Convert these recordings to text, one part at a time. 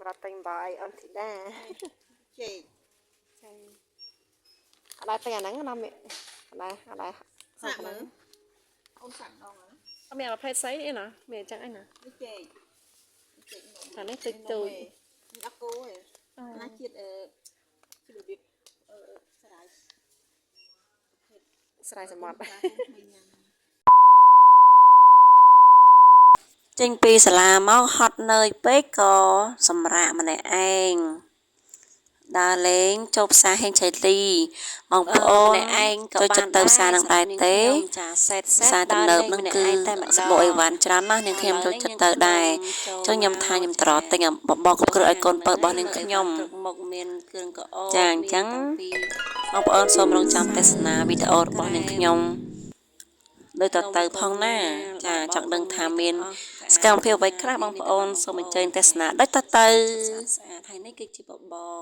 รับเต็มใบอันที่ได้เจ๊อะไรแต่อย่างนั้นก็นำอะไรสั่งมั้งเอาสั่งเอามั้งเอาเมียมาเพลย์ไซส์นี่นะเมียจังไอ้นะ ไม่เจ๊แต่นี่ตึกตุย นักโก้น่าเกลียดคือดูดิสลาย สลายสมบัติ ចេញពីសាលាមកហត់នឿយពេកក៏សម្រាកម្នាក់ឯងដើរលេងចូលផ្សារហេងឆៃលីបងប្អូនម្នាក់ឯងក៏បានទៅផ្សារនឹងដែរទេផ្សារទំនើបនឹងគឺសម្បូរអីវ៉ាន់ច្រើនណាស់នាងខ្ញុំចូលចិត្តទៅដែរចុះខ្ញុំថាខ្ញុំត្រទិញបបរគ្រប់គ្រងឲ្យកូនបើរបស់នាងខ្ញុំមកមានគ្រឿងកអចាអញ្ចឹងបងប្អូនសូមរងចាំទស្សនាវីដេអូរបស់នាងខ្ញុំដោយតទៅផងណាចាចង់ដឹងថាមានសកម្មភាពអ្វីខ្លះបងប្អូនសូមអញ្ជើញទស្សនាដោយតទៅស្អាតហើយនេះគឺជាបបរ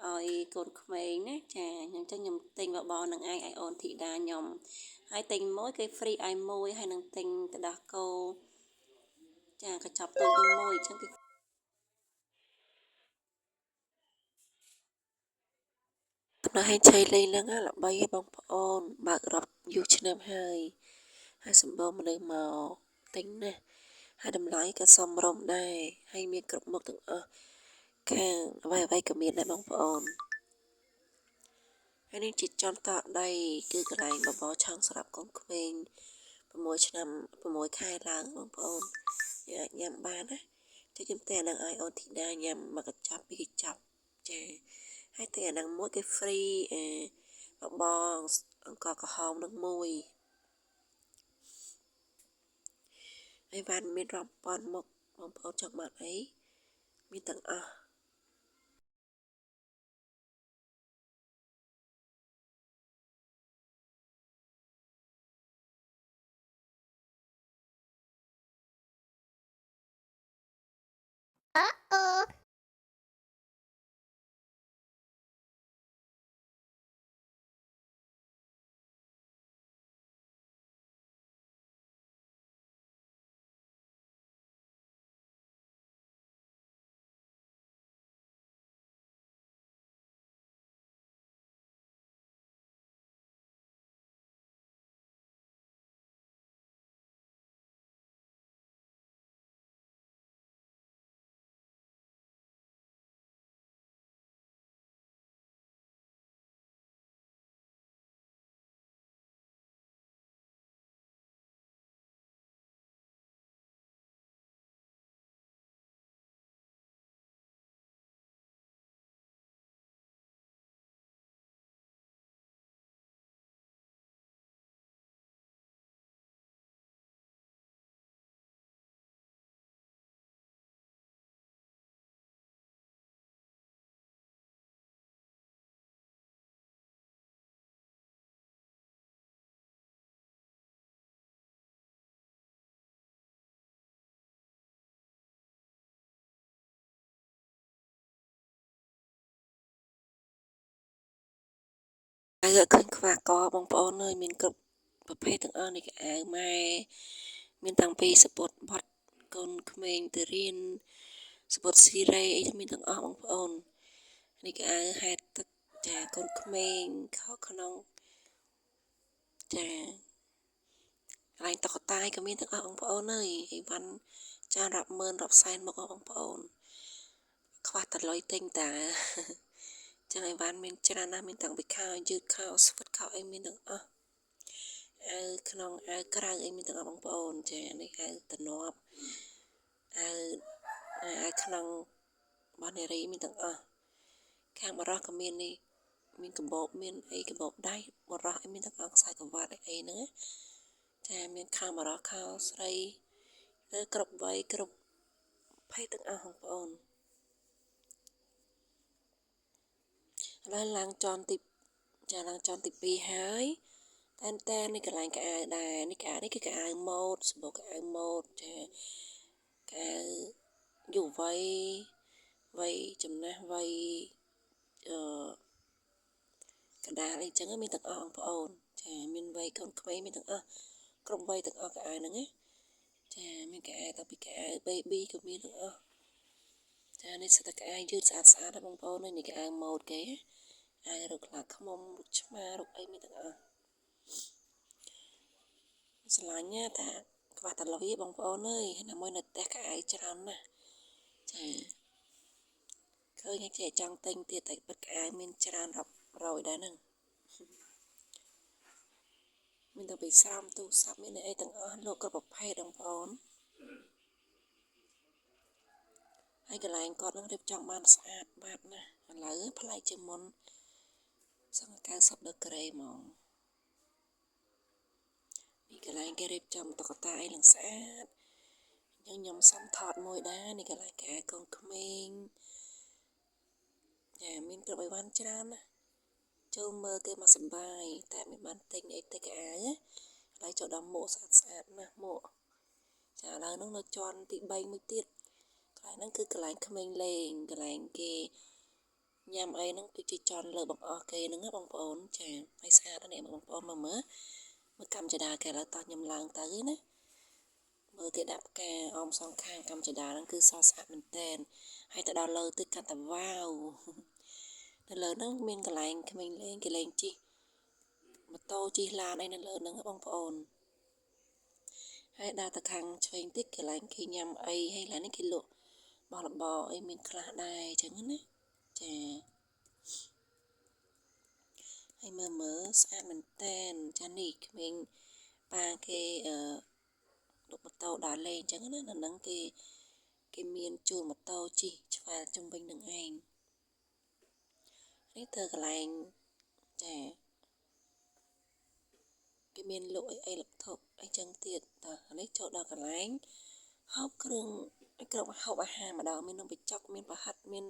ឲ្យកូនក្មេងណាចាខ្ញុំទិញបបរនឹងឯងឲ្យអូនធីតាខ្ញុំហើយទិញមួយគេ free ឲ្យមួយហើយនឹងទិញទឹកដោះគោចាកញ្ចប់ទូនឹងមួយអញ្ចឹងគេនៅហេងឆៃលីហ្នឹងល្បីឲ្យបងប្អូនបើករាប់យូរឆ្នាំហើយសម្បូរមនុស្សមកទិញណាហើយតម្លៃក៏សមរម្យដែរហើយមានគ្រប់មុខទាំងអស់ខាងអ្វីក៏មានដែរបងប្អូនហើយនេះជាចន្ទតដីគឺកន្លែងបបរឆាំងសម្រាប់កូនក្មេង6ឆ្នាំ6ខែឡើងបងប្អូនយើងអាចញ៉ាំបានណាតែខ្ញុំតែនឹងឲ្យអូនធីតាញ៉ាំមកកញ្ចប់ពីរកញ្ចប់ចាហើយតែអានឹងមួយគេ free បបរអង្គក្រហមនឹងមួយហើយបានមានរាប់ពាន់មុខបងប្អូនចង់បានអីមានទាំងអស់អាវឃើញខ្វះកបងប្អូនអើយមានគ្រប់ប្រភេទទាំងអស់នៃអាវម៉ែមានតាំងពីសពុតបត់កូនក្មេងទៅរៀនសពុតស៊ីរ៉េអីមានទាំងអស់បងប្អូននេះក៏អាវហែតទឹកចាកូនក្មេងខោក្នុងចាកន្លែងតុក្កតាក៏មានទាំងអស់បងប្អូនអើយអីវ៉ាន់ចារាប់ម៉ឺនរាប់សែនមកបងប្អូនខ្វះតែលុយទិញតាចឹងអីវ៉ាន់មានច្រើនណាស់មានតាំងពីខោយឺតខោស្វិតខោអីមានទាំងអស់អាវក្នុងអាវក្រៅអីមានទាំងអស់បងប្អូនចានេះអាវតំណប់អាវក្នុងរបស់នារីមានទាំងអស់ខាងបរោះក៏មាននេះមានកបោបមានអីកបោបដៃបរោះអីមានទាំងអស់ខ្សែក្រវ៉ាត់អីហ្នឹងចាមានខាងបរោះខោស្រីឬគ្រប់វ័យគ្រប់ភេទទាំងអស់បងប្អូនឥឡូវឡើងចន់ទី2ហើយតែនេះកន្លែងកៅអៅដែរនេះកៅអៅនេះគឺកៅអៅម៉ូដសម្បូរកៅអៅម៉ូដចាកៅអៅយុវវ័យចំណាស់វ័យកណ្ដាលអីចឹងមានទាំងអស់បងប្អូនចាមានវ័យកូនក្មេងមានទាំងអស់គ្រប់វ័យទាំងអស់កៅអៅហ្នឹងណាចាមានកៅអៅតាំងពីកៅអៅ baby ក៏មានទាំងអស់ចា នេះសិតតែក្អាយយឺតស្អាតស្អាតបងប្អូននេះក្អាយម៉ូតគេអាយរកខ្លាខ្មុំរកឆ្មារកអីមានទាំងអស់ស្រឡាញ់ណាតាខ្វះតែលុយបងប្អូនអើយណាមួយនៅផ្ទះក្អាយច្រើនណាស់ចាឃើញតែចង់ទិញទៀតតែពិតក្អាយមានច្រើនរាប់រយដែរហ្នឹងមានតែពីស្រោមទូរស័ព្ទមានអីទាំងអស់លោកគ្រប់ប្រភេទបងប្អូនហើយកន្លែងគាត់នឹងរៀបចំបានស្អាតបាតណាស់ឥឡូវប្លែកជាងមុនសឹង90ដឺក្រេហ្មងនេះកន្លែងគេរៀបចំតុក្កតាអីឡើងស្អាតខ្ញុំសុំថតមួយដែរនេះកន្លែងក្អាយកូនក្មេងចាមានគ្រប់អីវ៉ាន់ច្រើនណាចូលមើលគេមកសប្បាយតែមិនបានទិញអីទៅក្អាយហើយចូលដល់មួកស្អាតស្អាតណាស់មួកចាឥឡូវហ្នឹងនៅជាន់ទី3មួយទៀតកន្លែងហ្នឹងគឺកន្លែងក្មេងលេងកន្លែងគេញ៉ាំអីហ្នឹងគឺជាជាន់លើបង្អស់គេហ្នឹងណាបងប្អូនចាហើយស្អាតណាស់បងប្អូនមើលកម្មចដាគេឥឡូវតោះខ្ញុំឡើងទៅណាមើលគេដាក់ផ្កាអមសងខាងកម្មចដាហ្នឹងគឺសស្អាតមែនតែនហើយទៅដល់លើទៅកាន់តែវ៉ាវនៅលើហ្នឹងមានកន្លែងក្មេងលេងគេលេងជិះម៉ូតូជិះឡានអីនៅលើហ្នឹងបងប្អូនហើយដល់ទៅខាងឆ្វេងតិចកន្លែងគេញ៉ាំអីហើយឡើយនេះគេលក់បោះរបរអីមានខ្លះដែរអញ្ចឹងណាចាហើយមើលស្អាតមែនតែនចានេះក្មេងប៉ាគេលោកម៉ូតូដើរលេងអញ្ចឹងណានៅហ្នឹងគេមានជួលម៉ូតូជិះឆ្វែលជុំវិញនឹងឯងនេះទៅកន្លែងចាគេមានលក់អីលក់ធប់អីចឹងទៀតតើនេះចូលដល់កន្លែងហូបគ្រឿងគ្រប់ហូបអាហារម្ដងមាននំបញ្ចុកមានប្រហិតមាន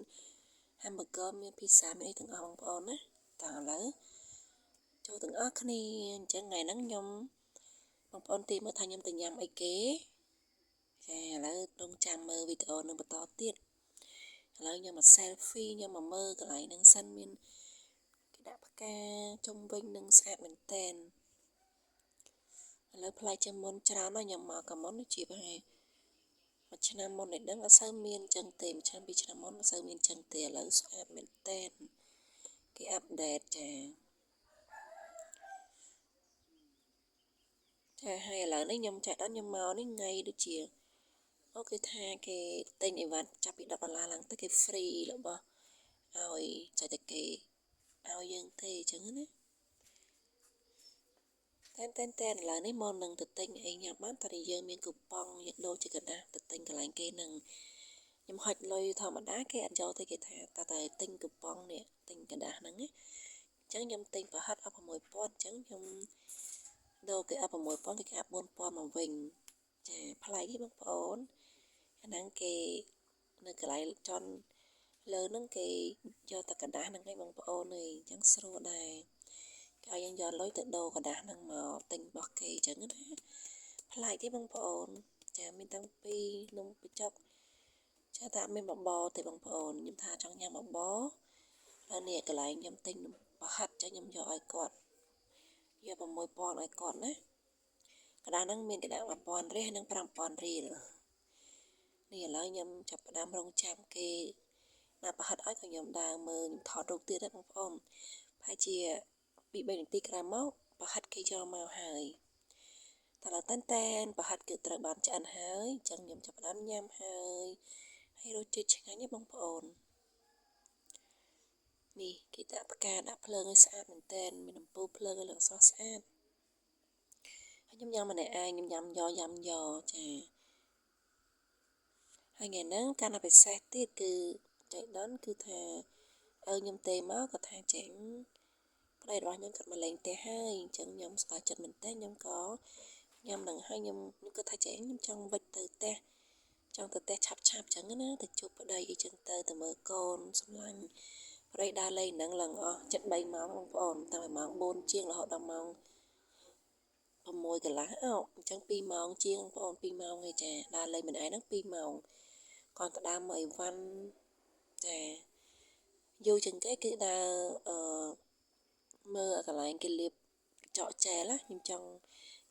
hamburger មាន pizza មានអីទាំងអស់បងប្អូនណាតើឥឡូវចូលទាំងអស់គ្នាអញ្ចឹងថ្ងៃហ្នឹងខ្ញុំបងប្អូនទីមើលថាខ្ញុំទៅញ៉ាំអីគេចាឥឡូវរងចាំមើលវីដេអូនឹងបន្តទៀតឥឡូវខ្ញុំមក selfie ខ្ញុំមកមើលកន្លែងហ្នឹងសិនមានគេដាក់ផ្កាជុំវិញនឹងស្អាតមែនតែនឥឡូវផ្លែជាងមុនច្រើនណាស់ខ្ញុំមកក៏មុនជាប្រហែលមួយឆ្នាំមុននេះដឹងអត់សូវមានចឹងទេមួយឆ្នាំពីរឆ្នាំមុនអត់សូវមានចឹងទេឥឡូវស្អាតមែនតែនគេអាប់ដេតចាហើយឥឡូវនេះខ្ញុំចាក់ដល់ខ្ញុំមកនេះថ្ងៃដូចជាអូគេថាគេទិញអីវ៉ាន់ចាប់ពី$10ឡើងទៅគេ free របស់ឲ្យចែកតែគេឲ្យយើងទេអញ្ចឹងណាតែឥឡូវនេះមកនឹងទៅទិញអីញ៉ាំបានតែយើងមានគូប៉ុងយើងដូរជាกระดาษទៅទិញកន្លែងគេនឹងខ្ញុំហុចលុយធម្មតាគេអត់យកទេគេថាតែទិញគូប៉ុងនេះទិញกระดาษហ្នឹងណាអញ្ចឹងខ្ញុំទិញប្រហិតអស់6000អញ្ចឹងខ្ញុំដូរគេអស់6000គេអាប់4000មកវិញចាប្លែកទេបងប្អូនអាហ្នឹងគេនៅកន្លែងចន់លើហ្នឹងគេយកតែกระดาษហ្នឹងឯងបងប្អូនអើយអញ្ចឹងស្រួលដែរគេឲ្យយើងយកលុយទៅដូរกระดาษហ្នឹងមកទិញរបស់គេអញ្ចឹងណាប្លែកទេបងប្អូនចាមានតាំងពីនំបញ្ចុកចាតែមានបបរទេបងប្អូនខ្ញុំថាចង់ញ៉ាំបបរហើយនេះកន្លែងខ្ញុំទិញប្រហិតចឹងខ្ញុំយកឲ្យគាត់យក6000ឲ្យគាត់ណាកណ្ដាលហ្នឹងមានគេដាក់1000រៀលនិង5000រៀលនេះឥឡូវខ្ញុំចាប់ផ្ដើមរងចាំគេដាក់ប្រហិតឲ្យក៏ខ្ញុំដើរមើលខ្ញុំថតរូបទៀតដែរបងប្អូនប្រហែលជា2-3នាទីក្រោយមកប្រហិតគេយកមកហើយតែដល់តែនប្រហិតគឺត្រូវបានឆ្អិនហើយអញ្ចឹងខ្ញុំចាប់ផ្ដើមញ៉ាំហើយរសជាតិឆ្ងាញ់ណាស់បងប្អូននេះគេដាក់ផ្កាដាក់ភ្លើងឲ្យស្អាតមែនតើមានអំពូលភ្លើងឲ្យលោកស្រស់ស្អាតហើយខ្ញុំញ៉ាំម្នាក់ឯងខ្ញុំញ៉ាំយកចាហើយថ្ងៃហ្នឹងកាន់តែពិសេសទៀតគឺចៃដន្យគឺថាខ្ញុំទេមកគាត់ថាចេញប្តីរបស់ខ្ញុំគាត់មកលេងផ្ទះហើយអញ្ចឹងខ្ញុំស្គាល់ចិត្តមែនតើខ្ញុំក៏ញ៉ាំនឹងហើយខ្ញុំគាត់ថាចេញខ្ញុំចង់វិចទៅផ្ទះចង់ទៅផ្ទះឆាប់អញ្ចឹងណាទៅជួបប្តីអីចឹងទៅមើលកូនសម្លាញ់ប្តីដើរលេងហ្នឹងឡើងអស់ជិត3ម៉ោងបងប្អូនតាំងពីម៉ោង4ជាងរហូតដល់ម៉ោង6កន្លះអញ្ចឹង2ម៉ោងជាងបងប្អូន2ម៉ោងឯចាដើរលេងម្នាក់ឯងហ្នឹង2ម៉ោងគាត់ក៏ដើរមកអីវ៉ាន់ចាយូរជាងគេគឺដើរមើលកន្លែងគេលាបកញ្ចក់ចែលណាខ្ញុំ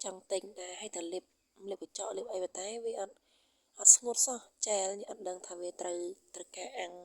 ចង់ទិញដែរឲ្យតែលាបកញ្ចក់លាបអីតែវាអត់ អត់ស្ងួតសោះចែលញ៉ាំអត់ដឹងថាវាត្រូវការអាំង